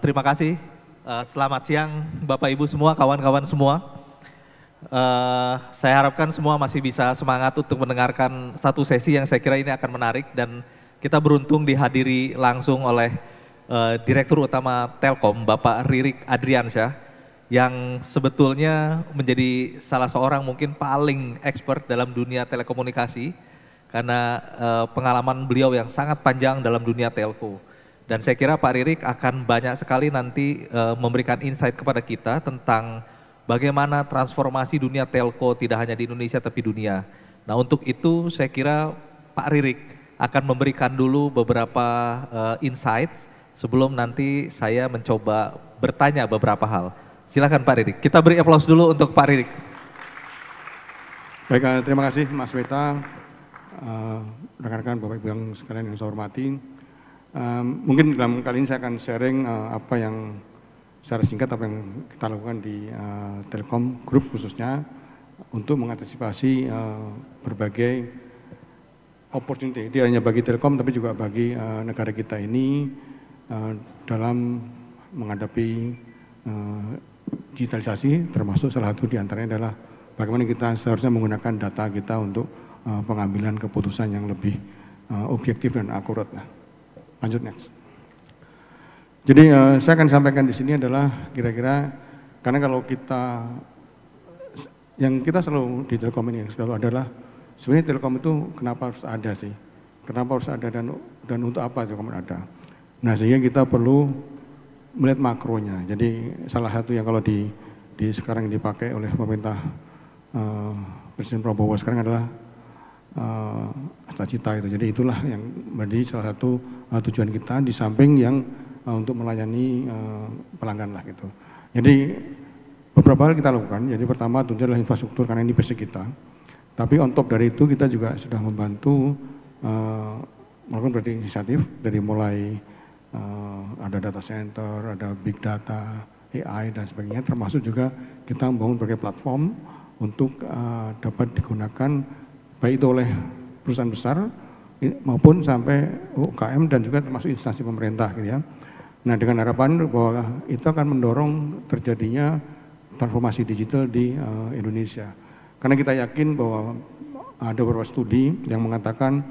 Terima kasih. Selamat siang Bapak Ibu semua, kawan-kawan semua. Saya harapkan semua masih bisa semangat untuk mendengarkan satu sesi yang saya kira ini akan menarik dan kita beruntung dihadiri langsung oleh Direktur Utama Telkom, Bapak Ririk Adriansyah, yang sebetulnya menjadi salah seorang mungkin paling expert dalam dunia telekomunikasi karena pengalaman beliau yang sangat panjang dalam dunia telco. Dan saya kira Pak Ririk akan banyak sekali nanti memberikan insight kepada kita tentang bagaimana transformasi dunia telco tidak hanya di Indonesia tapi dunia. Nah untuk itu saya kira Pak Ririk akan memberikan dulu beberapa insights sebelum nanti saya mencoba bertanya beberapa hal. Silakan Pak Ririk, kita beri aplaus dulu untuk Pak Ririk. Baik, terima kasih Mas Meta, rekan-rekan Bapak Ibu yang sekalian yang saya hormati. Mungkin dalam kali ini saya akan sharing apa yang secara singkat apa yang kita lakukan di Telkom Group khususnya untuk mengantisipasi berbagai opportunity, tidak hanya bagi Telkom tapi juga bagi negara kita ini dalam menghadapi digitalisasi, termasuk salah satu diantaranya adalah bagaimana kita seharusnya menggunakan data kita untuk pengambilan keputusan yang lebih objektif dan akurat. Lanjut next. Jadi saya akan sampaikan di sini adalah kira-kira karena kalau kita yang kita selalu di Telkom ini yang selalu adalah sebenarnya Telkom itu kenapa harus ada sih? Kenapa harus ada dan untuk apa Telkom ada? Nah sehingga kita perlu melihat makronya. Jadi salah satu yang kalau di sekarang dipakai oleh pemerintah Presiden Prabowo sekarang adalah cita-cita itu. Jadi itulah yang menjadi salah satu tujuan kita di samping yang untuk melayani pelanggan lah gitu. Jadi beberapa hal kita lakukan. Jadi pertama tentu adalah infrastruktur karena ini basic kita. Tapi on top dari itu kita juga sudah membantu melakukan berarti inisiatif dari mulai ada data center, ada big data, AI dan sebagainya. Termasuk juga kita membangun berbagai platform untuk dapat digunakan baik itu oleh perusahaan besar maupun sampai UKM dan juga termasuk instansi pemerintah gitu ya. Nah dengan harapan bahwa itu akan mendorong terjadinya transformasi digital di Indonesia. Karena kita yakin bahwa ada beberapa studi yang mengatakan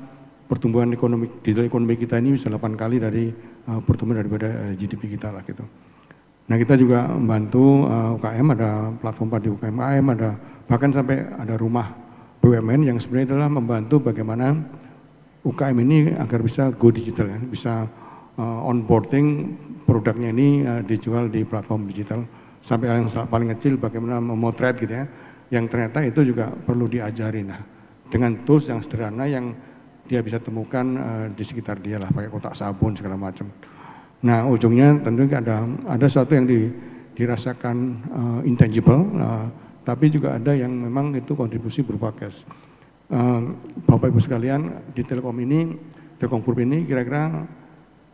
pertumbuhan ekonomi digital ekonomi kita ini bisa 8 kali dari pertumbuhan daripada GDP kita lah gitu. Nah kita juga membantu UKM, ada platform padi UKM, ada bahkan sampai ada rumah BUMN yang sebenarnya adalah membantu bagaimana UKM ini agar bisa go digital ya, bisa onboarding produknya ini dijual di platform digital sampai yang paling kecil bagaimana memotret gitu ya, yang ternyata itu juga perlu diajarin nah, dengan tools yang sederhana yang dia bisa temukan di sekitar dia lah, pakai kotak sabun segala macam. Nah ujungnya tentunya ada sesuatu yang dirasakan intangible, tapi juga ada yang memang itu kontribusi berupa cash. Bapak Ibu sekalian di Telkom ini, Telkom Group ini kira-kira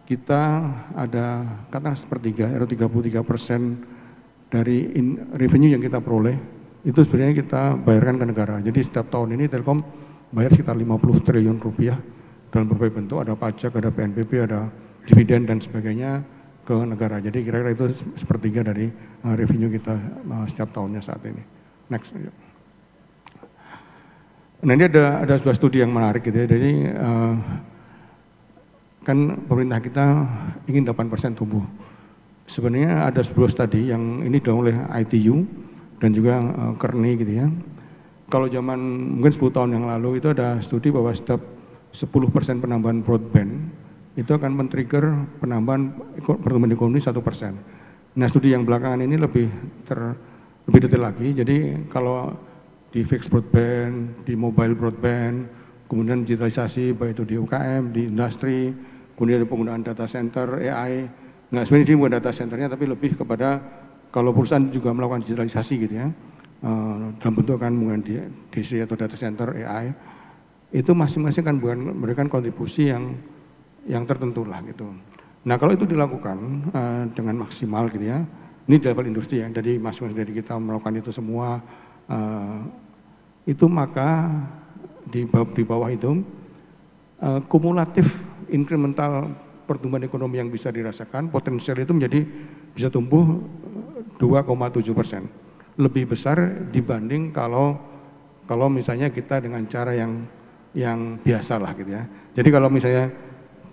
kita ada katakan sepertiga atau 33% dari revenue yang kita peroleh itu sebenarnya kita bayarkan ke negara. Jadi setiap tahun ini Telkom bayar sekitar 50 triliun rupiah dalam berbagai bentuk, ada pajak, ada PNBP, ada dividen dan sebagainya ke negara. Jadi kira-kira itu sepertiga dari revenue kita setiap tahunnya saat ini. Next. Nah ini ada sebuah studi yang menarik gitu ya. Jadi kan pemerintah kita ingin 8% tumbuh. Sebenarnya ada sebuah studi yang ini dilakukan oleh ITU dan juga Kearney gitu ya. Kalau zaman mungkin 10 tahun yang lalu itu ada studi bahwa setiap 10% penambahan broadband itu akan men-trigger penambahan pertumbuhan ekonomi 1%. Nah studi yang belakangan ini lebih detail lagi. Jadi kalau di fixed broadband, di mobile broadband, kemudian digitalisasi baik itu di UKM, di industri, kemudian ada penggunaan data center, AI. Nah sebenarnya ini bukan data centernya tapi lebih kepada kalau perusahaan juga melakukan digitalisasi gitu ya, dalam bentuk kan menggunakan DC atau data center, AI, itu masing-masing kan memberikan kontribusi yang tertentu lah gitu. Nah kalau itu dilakukan dengan maksimal gitu ya, ini di level industri ya, jadi masing-masing dari kita melakukan itu semua, itu maka di bawah itu kumulatif incremental pertumbuhan ekonomi yang bisa dirasakan, potensial itu menjadi bisa tumbuh 2,7%. Lebih besar dibanding kalau misalnya kita dengan cara yang biasa lah gitu ya. Jadi kalau misalnya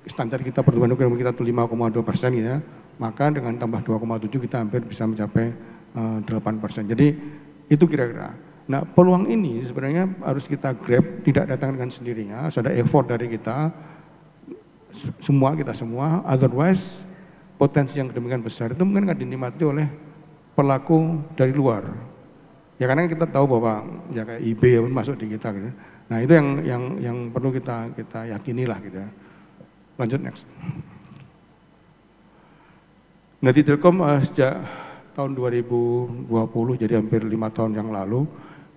standar kita pertumbuhan ekonomi kita 5,2% gitu ya, maka dengan tambah 2,7 kita hampir bisa mencapai 8%. Jadi itu kira-kira. Nah, peluang ini sebenarnya harus kita grab, tidak datang dengan sendirinya, harus ada effort dari kita semua, otherwise potensi yang demikian besar itu mungkin akan dinikmati oleh pelaku dari luar. Ya karena kita tahu bahwa ya kayak eBay masuk di kita gitu. Nah, itu yang perlu kita yakini lah gitu ya. Lanjut next. Nah, di Telkom sejak tahun 2020, jadi hampir 5 tahun yang lalu,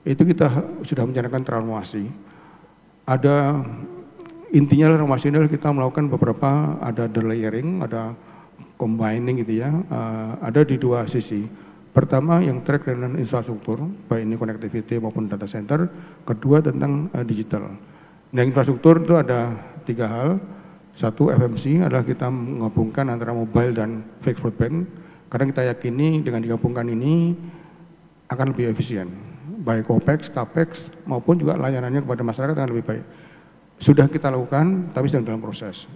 itu kita sudah merencanakan transformasi. Ada intinya transformasi ini kita melakukan beberapa, ada delayering, ada combining gitu ya, ada di dua sisi. Pertama yang track dengan infrastruktur, baik ini connectivity maupun data center. Kedua tentang digital. Nah, infrastruktur itu ada 3 hal. Satu, FMC adalah kita menggabungkan antara mobile dan fixed broadband. Karena kita yakini dengan digabungkan ini akan lebih efisien, baik OPEX, CAPEX maupun juga layanannya kepada masyarakat akan lebih baik. Sudah kita lakukan, tapi sedang dalam proses.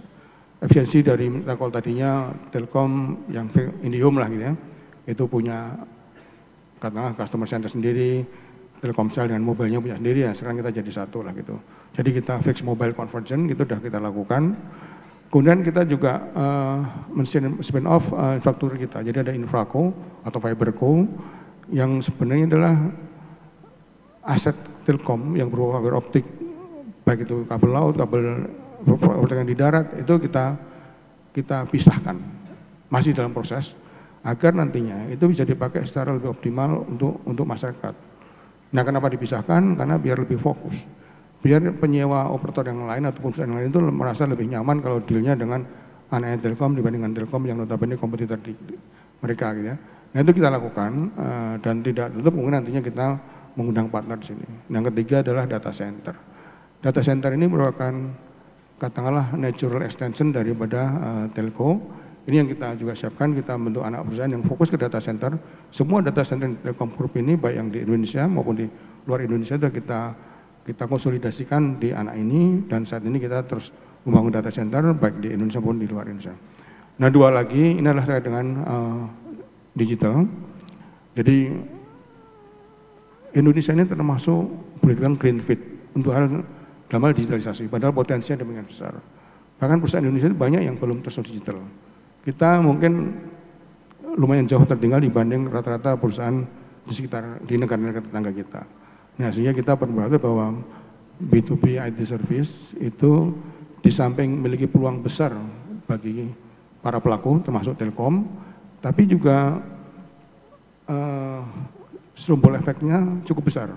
Efisiensi dari kalau tadinya Telkom yang Indihome lah gitu ya, itu punya katakanlah customer center sendiri, Telkomsel dengan mobilenya punya sendiri ya, sekarang kita jadi satu lah gitu. Jadi kita fix mobile convergence gitu sudah kita lakukan. Kemudian kita juga spin off infrastruktur kita. Jadi ada Infraco atau Fiberco yang sebenarnya adalah aset Telkom yang berupa fiber optik, baik itu kabel laut, kabel yang di darat, itu kita pisahkan. Masih dalam proses agar nantinya itu bisa dipakai secara lebih optimal untuk masyarakat. Nah, kenapa dipisahkan? Karena biar lebih fokus. Biar penyewa operator yang lain atau perusahaan yang lain itu merasa lebih nyaman kalau dealnya dengan anaknya Telkom dibandingkan Telkom yang notabene kompetitor di mereka gitu ya. Nah, itu kita lakukan dan tidak tutup mungkin nantinya kita mengundang partner di sini. Yang ketiga adalah data center. Data center ini merupakan katakanlah natural extension daripada telco. Ini yang kita juga siapkan, kita bentuk anak perusahaan yang fokus ke data center. Semua data center Telkom Group ini baik yang di Indonesia maupun di luar Indonesia sudah kita konsolidasikan di anak ini, dan saat ini kita terus membangun data center baik di Indonesia maupun di luar Indonesia. Nah, dua lagi ini adalah terkait dengan digital. Jadi Indonesia ini termasuk boleh dikatakan greenfield untuk dalam hal digitalisasi, padahal potensinya demikian besar. Bahkan perusahaan Indonesia itu banyak yang belum terus digital. Kita mungkin lumayan jauh tertinggal dibanding rata-rata perusahaan di negara-negara tetangga kita. Nah, sehingga kita berpikir bahwa B2B IT service itu di samping memiliki peluang besar bagi para pelaku termasuk Telkom, tapi juga snowball efeknya cukup besar.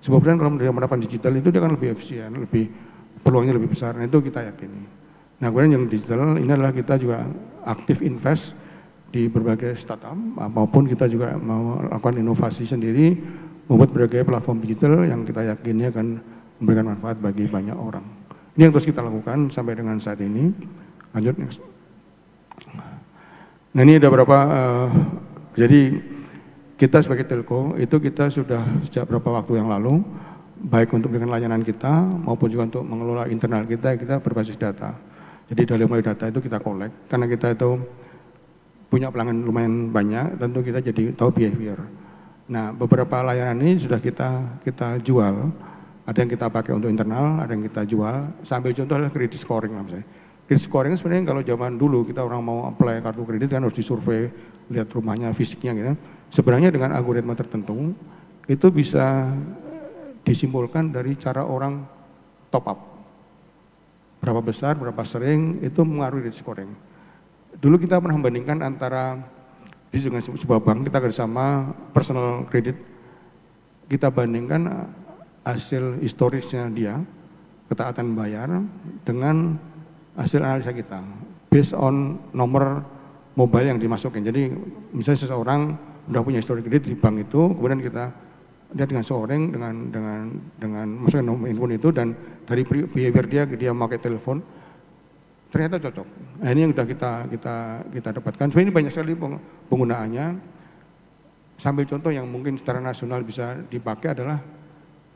Sebabnya kalau dia menerapkan digital itu dia akan lebih efisien, peluangnya lebih besar. Nah, itu kita yakini. Nah, kemudian yang digital ini adalah kita juga aktif invest di berbagai startup, maupun kita juga mau lakukan inovasi sendiri, membuat berbagai platform digital yang kita yakini akan memberikan manfaat bagi banyak orang. Ini yang terus kita lakukan sampai dengan saat ini. Lanjut next. Nah, ini ada beberapa, jadi kita sebagai telco itu kita sudah sejak beberapa waktu yang lalu, baik untuk memberikan layanan kita maupun juga untuk mengelola internal kita berbasis data. Jadi dari mulai data itu kita collect, karena kita itu punya pelanggan lumayan banyak, tentu kita jadi tahu behavior. Nah, beberapa layanan ini sudah kita jual, ada yang kita pakai untuk internal, ada yang kita jual. Sambil contoh adalah credit scoring lah misalnya. Credit scoring sebenarnya kalau zaman dulu kita orang mau apply kartu kredit kan harus disurvei, lihat rumahnya, fisiknya gitu. Sebenarnya dengan algoritma tertentu itu bisa disimpulkan dari cara orang top up. Berapa besar, berapa sering, itu mengaruhi credit scoring. Dulu kita pernah membandingkan antara di sebuah bank, kita kerjasama personal credit, kita bandingkan hasil historisnya dia, ketaatan bayar, dengan hasil analisa kita, based on nomor mobile yang dimasukin. Jadi misalnya seseorang udah punya histori kredit di bank itu, kemudian kita lihat dengan seorang dengan masukin nomor handphone itu, dan dari behavior dia memakai telepon, ternyata cocok. Nah, ini yang sudah kita dapatkan. Sebenarnya ini banyak sekali penggunaannya. Sambil contoh yang mungkin secara nasional bisa dipakai adalah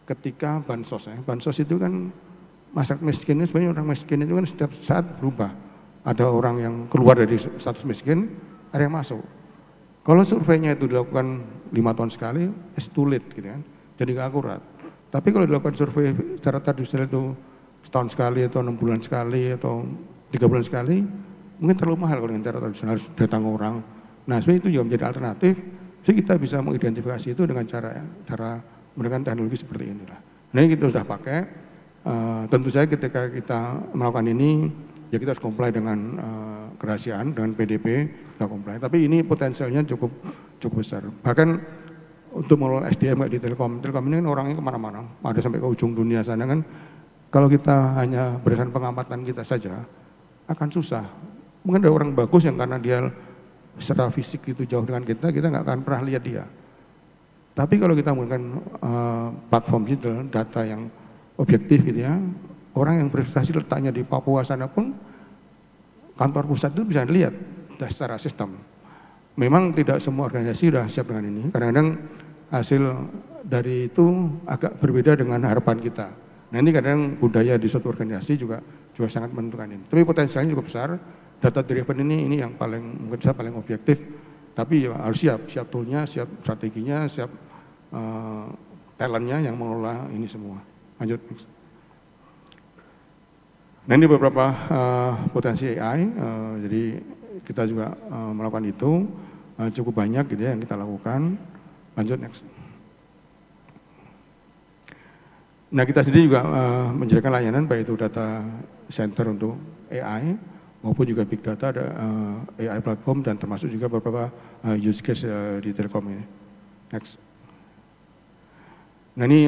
ketika bansos. Bansos itu kan masyarakat miskin, sebenarnya orang miskin itu kan setiap saat berubah. Ada orang yang keluar dari status miskin, ada yang masuk. Kalau surveinya itu dilakukan 5 tahun sekali, it's too late gitu kan, jadi nggak akurat. Tapi kalau dilakukan survei secara tradisional itu setahun sekali atau 6 bulan sekali atau 3 bulan sekali, mungkin terlalu mahal kalau dengan cara tradisional harus datang orang. Nah sebenarnya itu juga menjadi alternatif, jadi kita bisa mengidentifikasi itu dengan cara menggunakan teknologi seperti inilah. Nah ini kita sudah pakai, tentu saja ketika kita melakukan ini, ya kita harus comply dengan kerahasiaan, dengan PDP, kita comply. Tapi ini potensialnya cukup besar. Bahkan untuk mengelola SDM di Telkom ini kan orangnya kemana-mana, ada sampai ke ujung dunia sana kan. Kalau kita hanya berdasarkan pengamatan kita saja, akan susah. Mungkin ada orang bagus yang karena dia secara fisik itu jauh dengan kita nggak akan pernah lihat dia. Tapi kalau kita menggunakan platform digital, data yang objektif gitu ya, orang yang berprestasi letaknya di Papua sana pun kantor pusat itu bisa dilihat secara sistem. Memang tidak semua organisasi sudah siap dengan ini. Kadang-kadang hasil dari itu agak berbeda dengan harapan kita. Nah ini kadang budaya di suatu organisasi juga sangat menentukan ini. Tapi potensialnya cukup besar. Data driven ini yang mungkin saya paling objektif. Tapi ya harus siap toolnya, siap strateginya, siap talentnya yang mengelola ini semua. Lanjut. Nah ini beberapa potensi AI, jadi kita juga melakukan itu cukup banyak gitu ya yang kita lakukan. Lanjut next. Nah kita sendiri juga menjadikan layanan baik itu data center untuk AI maupun juga big data, ada AI platform dan termasuk juga beberapa use case di Telkom ini. Next. Nah ini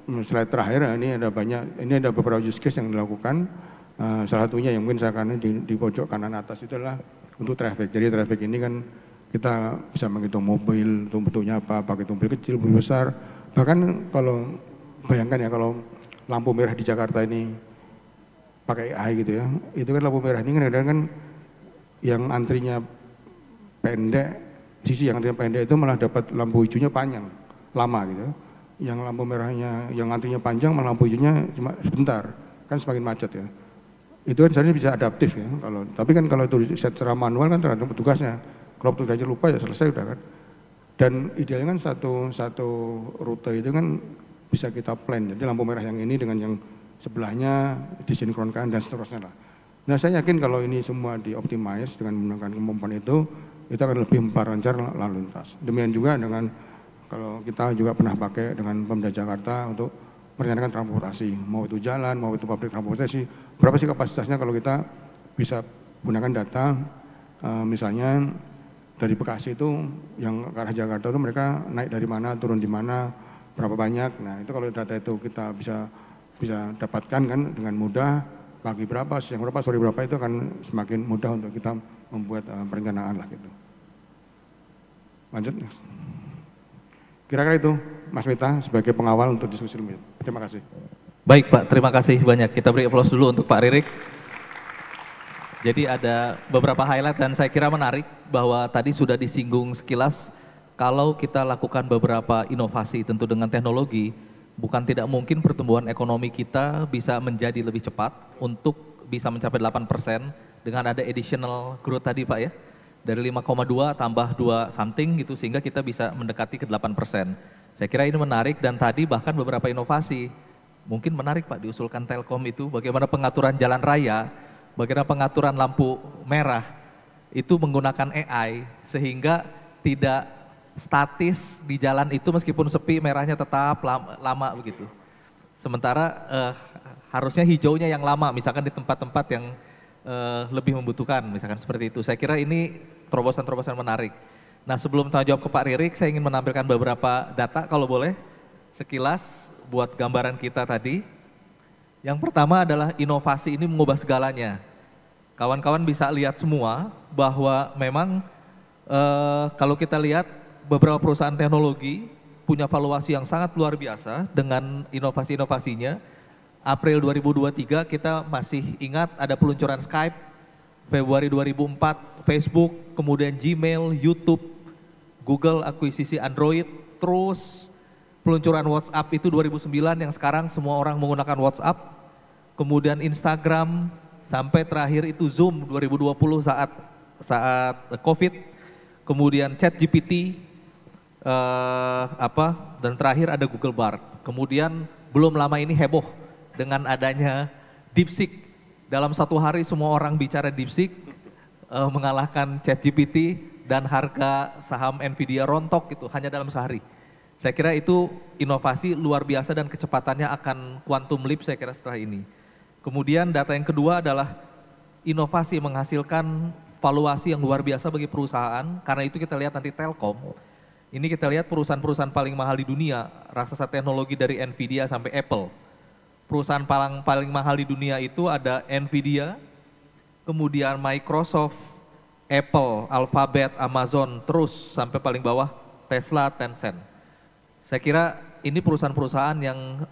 slide terakhir, ini ada beberapa use case yang dilakukan. Salah satunya yang mungkin saya akan di pojok kanan atas itu adalah untuk traffic. Jadi traffic ini kan kita bisa menghitung mobil, itu bentuknya apa, pakai mobil kecil, mobil besar. Bahkan kalau bayangkan ya kalau lampu merah di Jakarta ini pakai AI gitu ya, itu kan lampu merah ini kadang-kadang kan yang antrinya pendek, sisi yang antrinya pendek itu malah dapat lampu hijaunya panjang, lama gitu. Yang lampu merahnya, yang antrinya panjang malah lampu hijaunya cuma sebentar, kan semakin macet ya. Itu kan sebenarnya bisa adaptif ya, tapi kan kalau itu set secara manual kan tergantung petugasnya. Kalau petugasnya lupa ya selesai udah kan. Dan idealnya kan satu rute itu kan bisa kita plan, jadi lampu merah yang ini dengan yang sebelahnya disinkronkan dan seterusnya lah. Nah saya yakin kalau ini semua dioptimize dengan menggunakan kemampuan itu akan lebih memperlancar lalu lintas. Demikian juga dengan kalau kita juga pernah pakai dengan Pemda Jakarta untuk merencanakan transportasi, mau itu jalan, mau itu public transportasi, berapa sih kapasitasnya kalau kita bisa gunakan data, misalnya dari Bekasi itu yang ke arah Jakarta itu mereka naik dari mana, turun di mana, berapa banyak. Nah itu kalau data itu kita bisa dapatkan kan dengan mudah, pagi berapa, siang berapa, sore berapa, itu akan semakin mudah untuk kita membuat perencanaan lah gitu. Lanjut. Kira-kira itu Mas Mita sebagai pengawal untuk diskusi lebih. Terima kasih. Baik Pak, terima kasih banyak. Kita beri aplaus dulu untuk Pak Ririk. Jadi ada beberapa highlight dan saya kira menarik bahwa tadi sudah disinggung sekilas kalau kita lakukan beberapa inovasi tentu dengan teknologi, bukan tidak mungkin pertumbuhan ekonomi kita bisa menjadi lebih cepat untuk bisa mencapai 8% dengan ada additional growth tadi Pak ya. Dari 5,2 tambah 2 something gitu sehingga kita bisa mendekati ke 8%. Saya kira ini menarik dan tadi bahkan beberapa inovasi. Mungkin menarik Pak diusulkan Telkom itu bagaimana pengaturan jalan raya, bagaimana pengaturan lampu merah itu menggunakan AI sehingga tidak statis di jalan itu meskipun sepi merahnya tetap lama begitu. Sementara harusnya hijaunya yang lama misalkan di tempat-tempat yang lebih membutuhkan misalkan seperti itu. Saya kira ini terobosan-terobosan menarik. Nah sebelum tanya jawab ke Pak Ririk saya ingin menampilkan beberapa data kalau boleh sekilas buat gambaran kita tadi. Yang pertama adalah inovasi ini mengubah segalanya. Kawan-kawan bisa lihat semua bahwa memang kalau kita lihat beberapa perusahaan teknologi punya valuasi yang sangat luar biasa dengan inovasi-inovasinya. April 2023 kita masih ingat ada peluncuran Skype, Februari 2004 Facebook, kemudian Gmail, YouTube, Google akuisisi Android, terus peluncuran WhatsApp itu 2009 yang sekarang semua orang menggunakan WhatsApp, kemudian Instagram, sampai terakhir itu Zoom 2020 saat COVID, kemudian ChatGPT, dan terakhir ada Google Bard. Kemudian belum lama ini heboh dengan adanya DeepSeek. Dalam satu hari semua orang bicara DeepSeek, mengalahkan ChatGPT dan harga saham Nvidia rontok itu hanya dalam sehari. Saya kira itu inovasi luar biasa dan kecepatannya akan quantum leap saya kira setelah ini. Kemudian data yang kedua adalah inovasi menghasilkan valuasi yang luar biasa bagi perusahaan, karena itu kita lihat nanti Telkom. Ini kita lihat perusahaan-perusahaan paling mahal di dunia, raksasa teknologi dari Nvidia sampai Apple. Perusahaan paling mahal di dunia itu ada Nvidia, kemudian Microsoft, Apple, Alphabet, Amazon, terus sampai paling bawah Tesla, Tencent. Saya kira ini perusahaan-perusahaan yang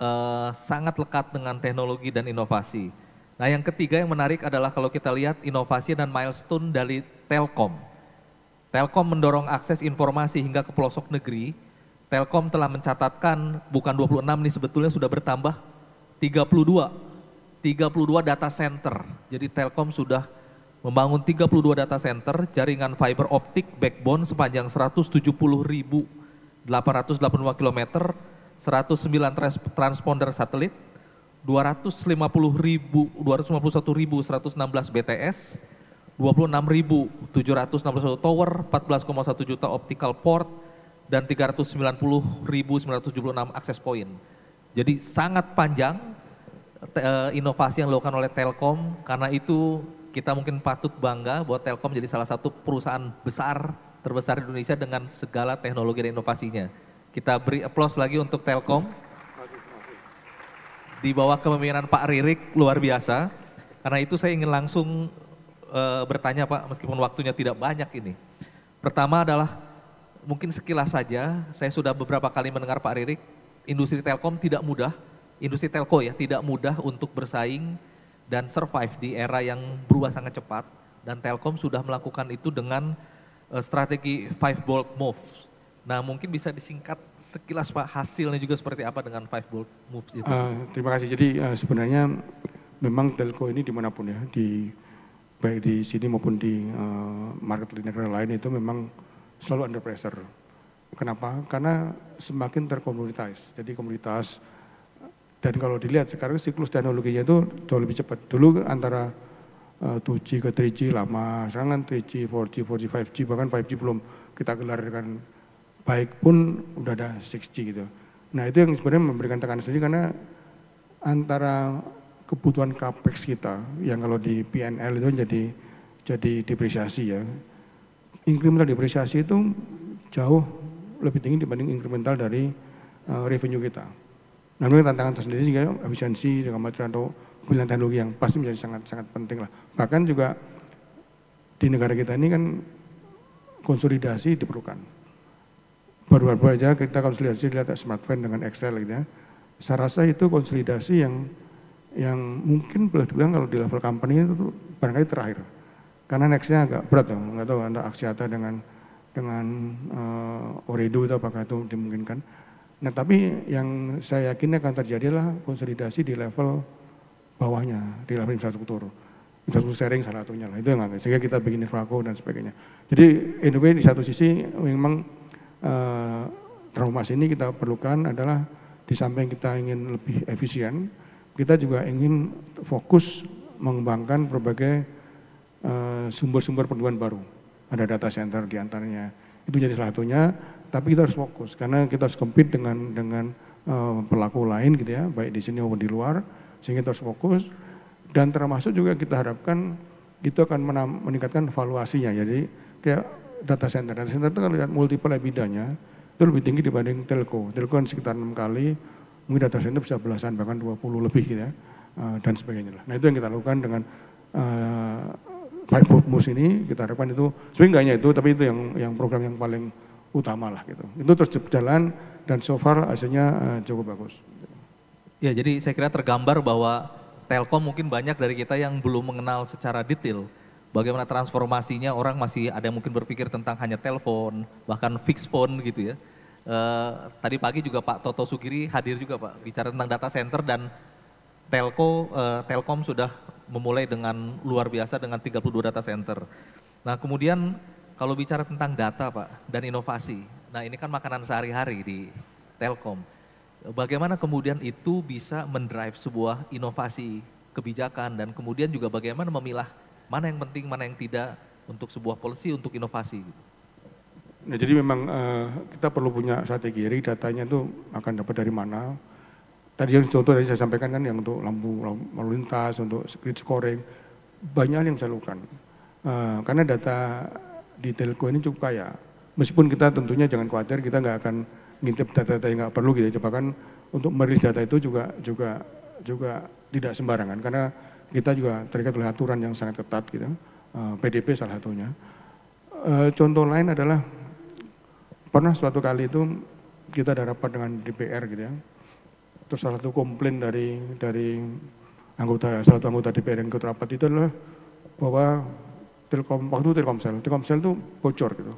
sangat lekat dengan teknologi dan inovasi. Nah, yang ketiga yang menarik adalah kalau kita lihat inovasi dan milestone dari Telkom. Telkom mendorong akses informasi hingga ke pelosok negeri. Telkom telah mencatatkan bukan 26 nih, sebetulnya sudah bertambah 32 data center. Jadi Telkom sudah membangun 32 data center, jaringan fiber optik backbone sepanjang 170.885 km, 109 transponder satelit, 251.116 BTS, 26.761 tower, 14,1 juta optical port, dan 390.976 akses point. Jadi sangat panjang inovasi yang dilakukan oleh Telkom, karena itu kita mungkin patut bangga bahwa Telkom jadi salah satu perusahaan terbesar di Indonesia dengan segala teknologi dan inovasinya. Kita beri aplaus lagi untuk Telkom. Di bawah kepemimpinan Pak Ririk luar biasa. Karena itu saya ingin langsung bertanya Pak, meskipun waktunya tidak banyak ini. Pertama adalah mungkin sekilas saja, saya sudah beberapa kali mendengar Pak Ririk, industri Telkom tidak mudah, industri telco ya, tidak mudah untuk bersaing dan survive di era yang berubah sangat cepat, dan Telkom sudah melakukan itu dengan strategi 5 bold moves. Nah, mungkin bisa disingkat sekilas Pak, hasilnya juga seperti apa dengan 5 bold moves itu? Terima kasih. Jadi sebenarnya memang telco ini dimanapun ya, baik di sini maupun di market di negara lain itu memang selalu under pressure. Kenapa? Karena semakin terkomoditize. Jadi komoditas, dan kalau dilihat sekarang siklus teknologinya itu jauh lebih cepat. Dulu antara 2G ke 3G lama, sekarang kan 3G, 4G, 4G, 5G, bahkan 5G belum kita gelar dengan baik pun udah ada 6G gitu. Nah itu yang sebenarnya memberikan tekanan sendiri, karena antara kebutuhan capex kita yang kalau di P&L itu jadi depresiasi ya. Incremental depresiasi itu jauh lebih tinggi dibanding incremental dari revenue kita. Nah, ini tantangan tersendiri sehingga efisiensi dengan material atau pilihan teknologi yang pasti menjadi sangat penting lah. Bahkan juga di negara kita ini kan konsolidasi diperlukan. Baru-baru aja kita konsolidasi lihat smartphone dengan Excel gitu ya. Saya rasa itu konsolidasi yang mungkin boleh dibilang kalau di level company itu barangkali terakhir. Karena nextnya agak berat ya, nggak tahu antara Axiata dengan Ooredoo itu apakah itu dimungkinkan. Nah tapi yang saya yakin akan terjadi adalah konsolidasi di level bawahnya, di level infrastruktur sharing salah satunya lah, itu yang agak, sehingga kita bikin infraco dan sebagainya. Jadi anyway di satu sisi memang transformasi ini kita perlukan adalah di samping kita ingin lebih efisien, kita juga ingin fokus mengembangkan berbagai sumber-sumber pertumbuhan baru. Ada data center diantaranya, itu jadi salah satunya, tapi kita harus fokus karena kita harus compete dengan pelaku lain gitu ya, baik di sini maupun di luar, sehingga kita harus fokus, dan termasuk juga kita harapkan itu akan meningkatkan valuasinya. Jadi kayak data center itu kalau lihat multiple EBITDA-nya itu lebih tinggi dibanding telco. Telco kan sekitar 6 kali, mungkin data center bisa belasan bahkan 20 lebih gitu ya, dan sebagainya lah. Nah itu yang kita lakukan dengan Five Moves ini, kita harapkan itu sebenarnya enggak hanya itu, tapi itu yang program yang paling utama lah gitu. Itu terus berjalan dan so far hasilnya cukup bagus. Ya, jadi saya kira tergambar bahwa Telkom mungkin banyak dari kita yang belum mengenal secara detail bagaimana transformasinya. Orang masih ada yang mungkin berpikir tentang hanya telepon, bahkan fixed phone gitu ya. Tadi pagi juga Pak Toto Sugiri hadir juga Pak, bicara tentang data center dan Telkom sudah memulai dengan luar biasa dengan 32 data center. Nah kemudian kalau bicara tentang data Pak dan inovasi, nah ini kan makanan sehari-hari di Telkom. Bagaimana kemudian itu bisa mendrive sebuah inovasi kebijakan dan kemudian juga bagaimana memilah mana yang penting, mana yang tidak untuk sebuah policy, untuk inovasi. Nah, jadi memang kita perlu punya strategi, jadi datanya itu akan dapat dari mana. Tadi yang contoh tadi saya sampaikan kan yang untuk lampu lalu lintas, untuk grid scoring, banyak yang saya lakukan. Karena data di telco ini cukup kaya. Meskipun kita tentunya jangan khawatir, kita nggak akan ngintip data-data yang nggak perlu gitu. Bahkan untuk merilis data itu juga tidak sembarangan karena kita juga terikat oleh aturan yang sangat ketat gitu. PDP salah satunya. Contoh lain adalah pernah suatu kali itu kita ada rapat dengan DPR gitu ya. Terus salah satu komplain dari salah satu anggota DPR yang ikut rapat itu adalah bahwa Telkomsel itu bocor gitu.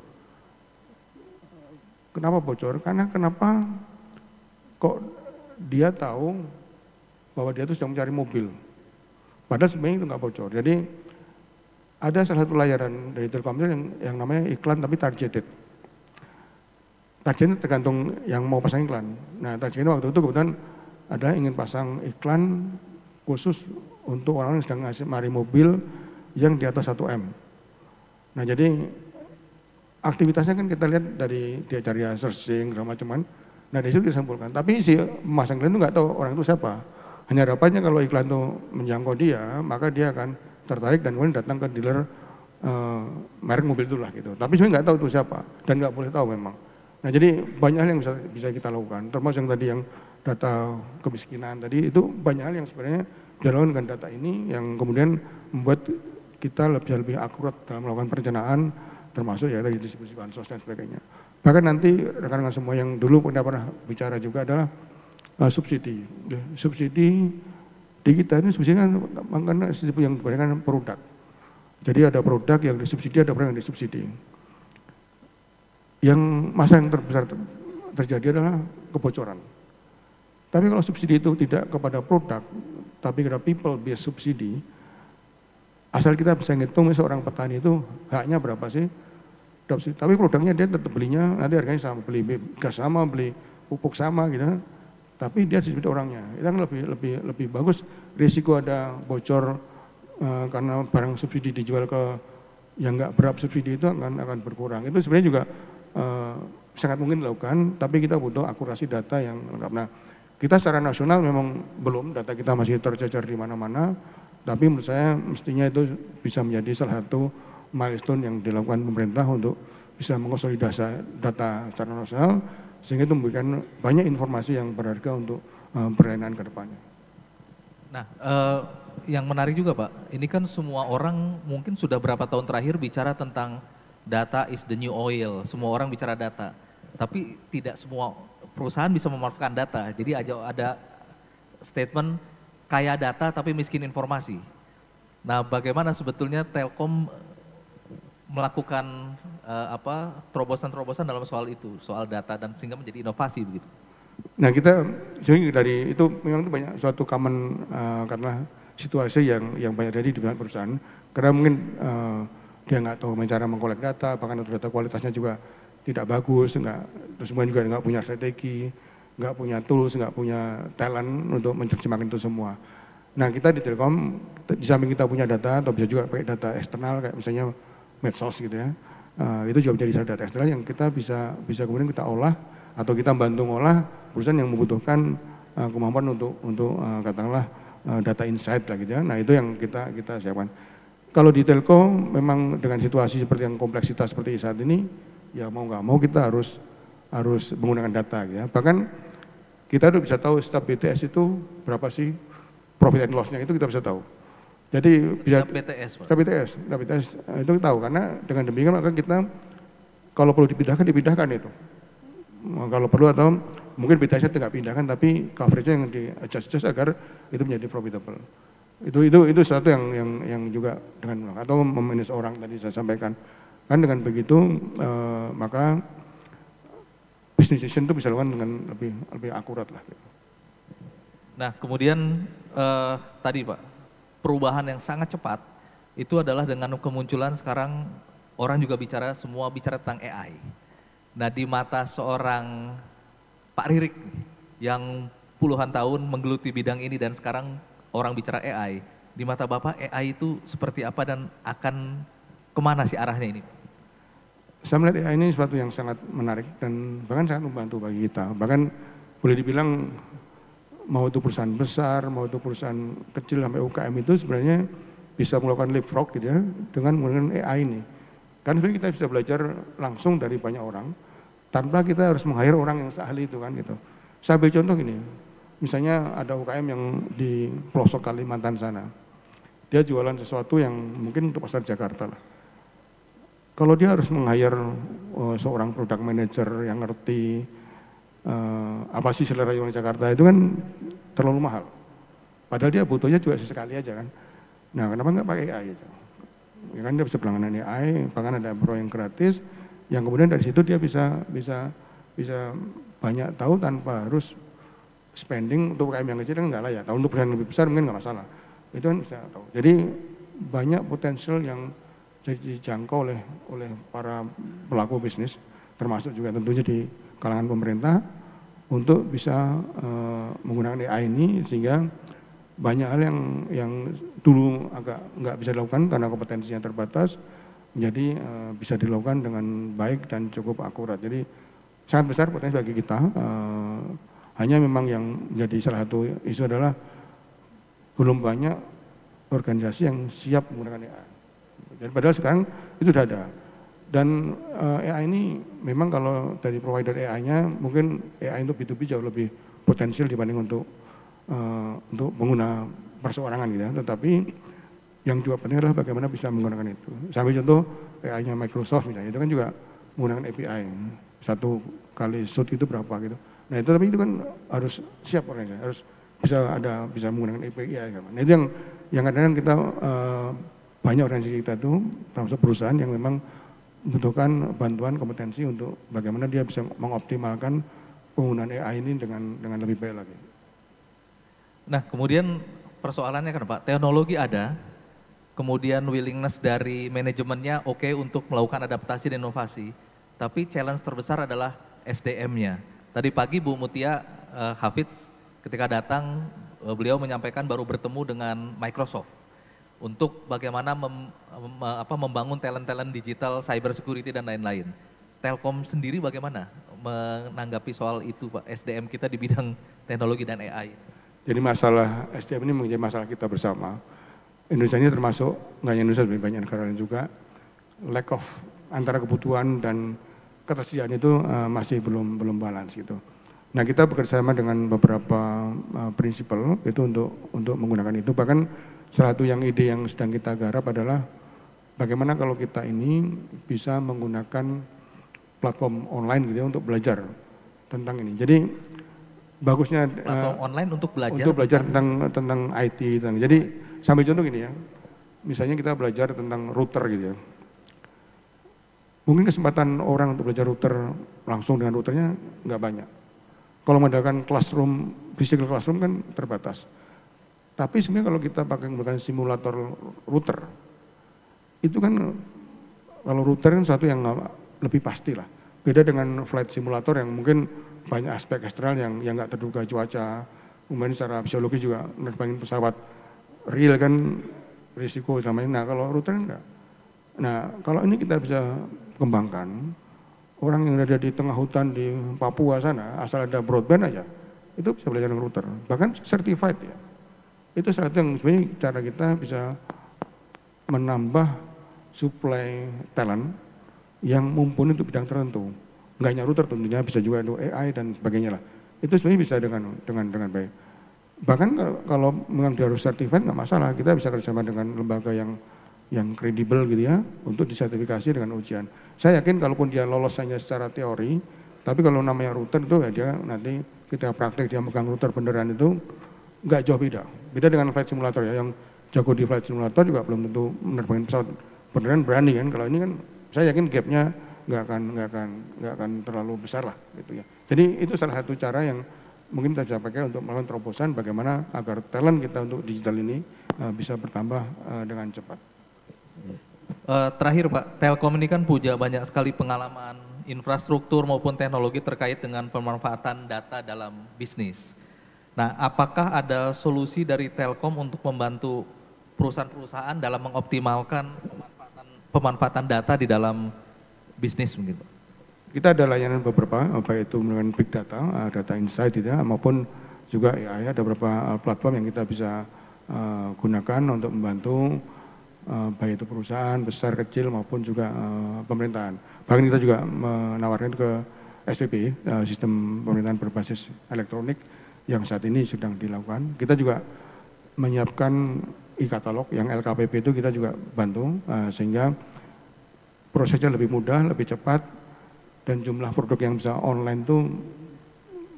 Kenapa bocor? Karena kenapa kok dia tahu bahwa dia itu sedang mencari mobil. Padahal sebenarnya itu nggak bocor. Jadi ada salah satu layanan dari Telkomsel yang namanya iklan tapi targeted. Targetnya tergantung yang mau pasang iklan. Nah targetnya waktu itu kebetulan ada ingin pasang iklan khusus untuk orang yang sedang mencari mobil yang di atas 1 M. Nah jadi aktivitasnya kan kita lihat dari dia cari searching segala macam kan. Nah dari situ kita simpulkan. Tapi si pemasang iklan itu nggak tahu orang itu siapa. Hanya harapannya kalau iklan itu menjangkau dia, maka dia akan tertarik dan kemudian datang ke dealer merek mobil itulah gitu. Tapi sebenarnya nggak tahu itu siapa dan nggak boleh tahu memang. Nah jadi banyak hal yang bisa kita lakukan. Termasuk yang tadi yang data kemiskinan tadi itu banyak hal yang sebenarnya dilakukan dengan data ini yang kemudian membuat kita lebih akurat dalam melakukan perencanaan. Termasuk ya tadi distribusi bansos dan sebagainya. Bahkan nanti rekan-rekan semua yang dulu pernah bicara juga adalah subsidi. Subsidi di kita ini subsidi kan karena yang kebanyakan produk. Jadi ada produk yang disubsidi, ada produk yang disubsidi. Yang masa yang terbesar terjadi adalah kebocoran. Tapi kalau subsidi itu tidak kepada produk, tapi kepada people based subsidi, asal kita bisa ngitung seorang petani itu haknya berapa sih? Tapi produknya dia tetap belinya, nanti harganya sama, beli gas sama, beli pupuk sama gitu. Tapi dia disubsidi orangnya, itu kan lebih bagus. Risiko ada bocor karena barang subsidi dijual ke yang nggak berhak subsidi itu akan berkurang. Itu sebenarnya juga sangat mungkin dilakukan, tapi kita butuh akurasi data yang lengkap. Nah, kita secara nasional memang belum, data kita masih tercecer di mana-mana. Tapi menurut saya mestinya itu bisa menjadi salah satu milestone yang dilakukan pemerintah untuk bisa mengonsolidasi data secara nasional sehingga itu memberikan banyak informasi yang berharga untuk perjalanan ke depannya. Nah, yang menarik juga Pak, ini kan semua orang mungkin sudah berapa tahun terakhir bicara tentang data is the new oil, semua orang bicara data. Tapi tidak semua perusahaan bisa memanfaatkan data, jadi ada statement kaya data tapi miskin informasi. Nah, bagaimana sebetulnya Telkom melakukan terobosan-terobosan dalam soal itu, soal data dan sehingga menjadi inovasi begitu. Nah kita dari itu memang itu banyak suatu common karena situasi yang banyak terjadi di banyak perusahaan. Karena mungkin dia nggak tahu cara mengkolek data, bahkan untuk data kualitasnya juga tidak bagus, terus kemudian juga nggak punya strategi, nggak punya tools, nggak punya talent untuk menerjemahkan itu semua. Nah kita di Telkom, di samping kita punya data, atau bisa juga pakai data eksternal kayak misalnya medsos gitu ya, itu juga menjadi data eksternal yang kita bisa kemudian kita olah atau kita bantu ngolah perusahaan yang membutuhkan kemampuan untuk katakanlah data insight lah gitu ya. Nah itu yang kita siapkan. Kalau di telco memang dengan situasi seperti yang kompleksitas seperti saat ini, ya mau nggak mau kita harus menggunakan data gitu ya. Bahkan kita udah bisa tahu setiap BTS itu berapa sih profit and loss-nya itu kita bisa tahu. Jadi bisa BTS, Pak. BTS itu kita tahu karena dengan demikian maka kita kalau perlu dipindahkan itu. kalau perlu atau mungkin beta set tidak pindahkan tapi coverage-nya yang di adjust agar itu menjadi profitable. Itu sesuatu yang juga dengan atau memanage orang tadi saya sampaikan. Kan dengan begitu maka business decision itu bisa dilakukan dengan lebih akurat lah. Nah kemudian tadi Pak, perubahan yang sangat cepat itu adalah dengan kemunculan sekarang orang juga semua bicara tentang AI. Nah di mata seorang Pak Ririk yang puluhan tahun menggeluti bidang ini dan sekarang orang bicara AI, di mata Bapak AI itu seperti apa dan akan kemana sih arahnya ini? Saya melihat AI ini sesuatu yang sangat menarik dan bahkan sangat membantu bagi kita. Bahkan boleh dibilang mau itu perusahaan besar, mau itu perusahaan kecil sampai UKM itu sebenarnya bisa melakukan leapfrog gitu ya dengan menggunakan AI ini. Kan sebenarnya kita bisa belajar langsung dari banyak orang tanpa kita harus meng-hire orang yang seahli itu kan gitu. Saya ambil contoh gini, misalnya ada UKM yang di pelosok Kalimantan sana, dia jualan sesuatu yang mungkin untuk pasar Jakarta lah. Kalau dia harus meng-hire seorang product manager yang ngerti apa sih selera orang Jakarta itu kan terlalu mahal. Padahal dia butuhnya juga sesekali aja kan. Nah kenapa nggak pakai AI aja? Ya kan dia bisa pelangganan AI, bahkan ada pro yang gratis, yang kemudian dari situ dia bisa banyak tahu tanpa harus spending. Untuk UKM yang kecil kan enggak lah ya, tahu untuk perusahaan lebih besar mungkin nggak masalah. Itu kan bisa tahu. Jadi banyak potensial yang dijangkau oleh para pelaku bisnis, termasuk juga tentunya di kalangan pemerintah untuk bisa menggunakan AI ini sehingga banyak hal yang dulu agak nggak bisa dilakukan karena kompetensinya terbatas menjadi bisa dilakukan dengan baik dan cukup akurat. Jadi sangat besar potensi bagi kita. Hanya memang yang menjadi salah satu isu adalah belum banyak organisasi yang siap menggunakan AI. Jadi padahal sekarang itu sudah ada. Dan AI ini memang kalau dari provider AI-nya mungkin AI untuk B2B jauh lebih potensial dibanding untuk pengguna perseorangan gitu ya. Tetapi yang juga penting adalah bagaimana bisa menggunakan itu. Sampai contoh AI-nya Microsoft misalnya, itu kan juga menggunakan API. 1 kali shoot itu berapa gitu. Nah itu tapi itu kan harus siap organisasi, harus bisa menggunakan API. Nah itu yang kadang-kadang kita banyak organisasi kita itu termasuk perusahaan yang memang membutuhkan bantuan kompetensi untuk bagaimana dia bisa mengoptimalkan penggunaan AI ini dengan lebih baik lagi. Nah kemudian persoalannya kan Pak, teknologi ada, kemudian willingness dari manajemennya oke untuk melakukan adaptasi dan inovasi, tapi challenge terbesar adalah SDM-nya. Tadi pagi Bu Mutia Hafidz ketika datang beliau menyampaikan baru bertemu dengan Microsoft untuk bagaimana membangun talent-talent digital, cyber security dan lain-lain. Telkom sendiri bagaimana menanggapi soal itu Pak, SDM kita di bidang teknologi dan AI? Jadi masalah SDM ini menjadi masalah kita bersama. Indonesia ini termasuk, nggak hanya Indonesia, lebih banyak negara lain juga, lack of antara kebutuhan dan ketersediaan itu masih belum balance gitu. Nah kita bekerjasama dengan beberapa prinsipal itu untuk menggunakan itu. Bahkan salah satu ide yang sedang kita garap adalah bagaimana kalau kita ini bisa menggunakan platform online gitu ya untuk belajar tentang ini. Jadi bagusnya platform online untuk belajar tentang IT. Jadi sampai contoh gini ya, misalnya kita belajar tentang router gitu ya. Mungkin kesempatan orang untuk belajar router langsung dengan routernya nggak banyak. Kalau mengadakan classroom, physical classroom kan terbatas. Tapi sebenarnya kalau kita pakai menggunakan simulator router, itu kan kalau router kan satu yang lebih pasti lah. Beda dengan flight simulator yang mungkin banyak aspek eksternal yang nggak terduga, cuaca, kemudian secara fisiologis juga menerbangin pesawat real kan risiko selama ini. Nah kalau router enggak. Nah kalau ini kita bisa kembangkan, orang yang ada di tengah hutan di Papua sana, asal ada broadband aja, itu bisa belajar dengan router. Bahkan certified ya. Itu salah satu yang sebenarnya cara kita bisa menambah supply talent yang mumpuni untuk bidang tertentu. Nggak hanya router tentunya, bisa juga untuk AI dan sebagainya lah. Itu sebenarnya bisa dengan baik. Bahkan kalau memang dia harus certified nggak masalah, kita bisa kerjasama dengan lembaga yang kredibel gitu ya, untuk disertifikasi dengan ujian. Saya yakin kalaupun dia lolos hanya secara teori, Tapi kalau namanya router itu ya dia nanti kita praktek dia megang router beneran itu nggak jauh beda. Beda dengan flight simulator ya, yang jago di flight simulator juga belum tentu menerbangin pesawat beneran berani kan. Kalau ini kan saya yakin gapnya nggak akan terlalu besar lah gitu ya. Jadi itu salah satu cara yang mungkin kita bisa pakai untuk melakukan terobosan bagaimana agar talent kita untuk digital ini bisa bertambah dengan cepat. Terakhir Pak, Telkom ini kan punya banyak sekali pengalaman infrastruktur maupun teknologi terkait dengan pemanfaatan data dalam bisnis. Nah, apakah ada solusi dari Telkom untuk membantu perusahaan-perusahaan dalam mengoptimalkan pemanfaatan data di dalam bisnis mungkin Pak? Kita ada layanan beberapa, baik itu dengan big data, data insight gitu ya, maupun juga AI, ada beberapa platform yang kita bisa gunakan untuk membantu baik itu perusahaan besar kecil maupun juga pemerintahan. Bahkan kita juga menawarkan ke SPP, sistem pemerintahan berbasis elektronik yang saat ini sedang dilakukan. Kita juga menyiapkan e-katalog yang LKPP itu kita juga bantu sehingga prosesnya lebih mudah, lebih cepat, dan jumlah produk yang bisa online itu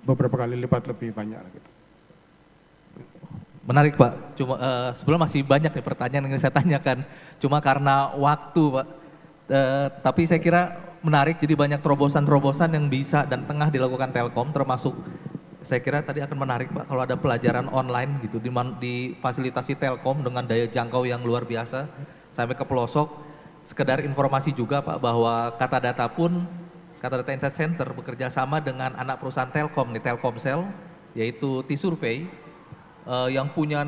beberapa kali lipat lebih banyak gitu. Menarik Pak, cuma sebelum masih banyak nih pertanyaan yang saya tanyakan, cuma karena waktu Pak, tapi saya kira menarik, jadi banyak terobosan-terobosan yang bisa dan tengah dilakukan Telkom, termasuk saya kira tadi akan menarik Pak kalau ada pelajaran online gitu di fasilitasi Telkom dengan daya jangkau yang luar biasa sampai ke pelosok. Sekedar informasi juga Pak bahwa Kata Data Insight Center bekerja sama dengan anak perusahaan Telkom nih, Telkomsel, yaitu T-Survey yang punya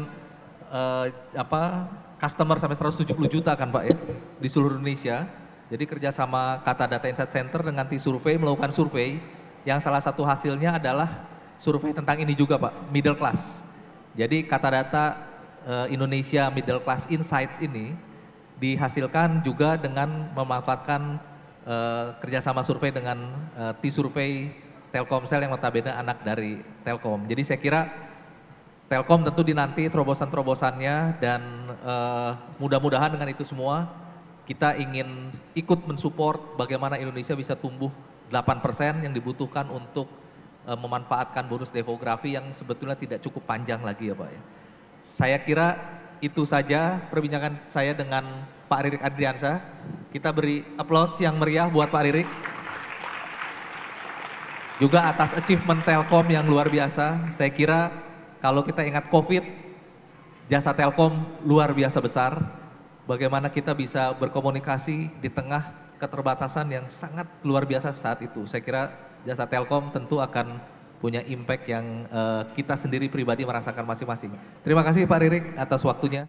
customer sampai 170 juta kan Pak ya di seluruh Indonesia. Jadi kerjasama Kata Data Insight Center dengan T-Survey melakukan survei yang salah satu hasilnya adalah survei tentang ini juga Pak, middle class. Jadi Kata Data Indonesia Middle Class Insights ini dihasilkan juga dengan memanfaatkan kerjasama survei dengan T-Survey Telkomsel yang notabene anak dari Telkom. Jadi saya kira Telkom tentu dinanti terobosan-terobosannya dan mudah-mudahan dengan itu semua kita ingin ikut mensupport bagaimana Indonesia bisa tumbuh 8% yang dibutuhkan untuk memanfaatkan bonus demografi yang sebetulnya tidak cukup panjang lagi ya Pak ya. Saya kira itu saja perbincangan saya dengan Pak Ririk Adriansyah. Kita beri aplaus yang meriah buat Pak Ririk. Juga atas achievement Telkom yang luar biasa. Saya kira kalau kita ingat COVID, jasa Telkom luar biasa besar. Bagaimana kita bisa berkomunikasi di tengah keterbatasan yang sangat luar biasa saat itu. Saya kira jasa Telkom tentu akan punya impact yang kita sendiri pribadi merasakan masing-masing. Terima kasih Pak Ririk atas waktunya.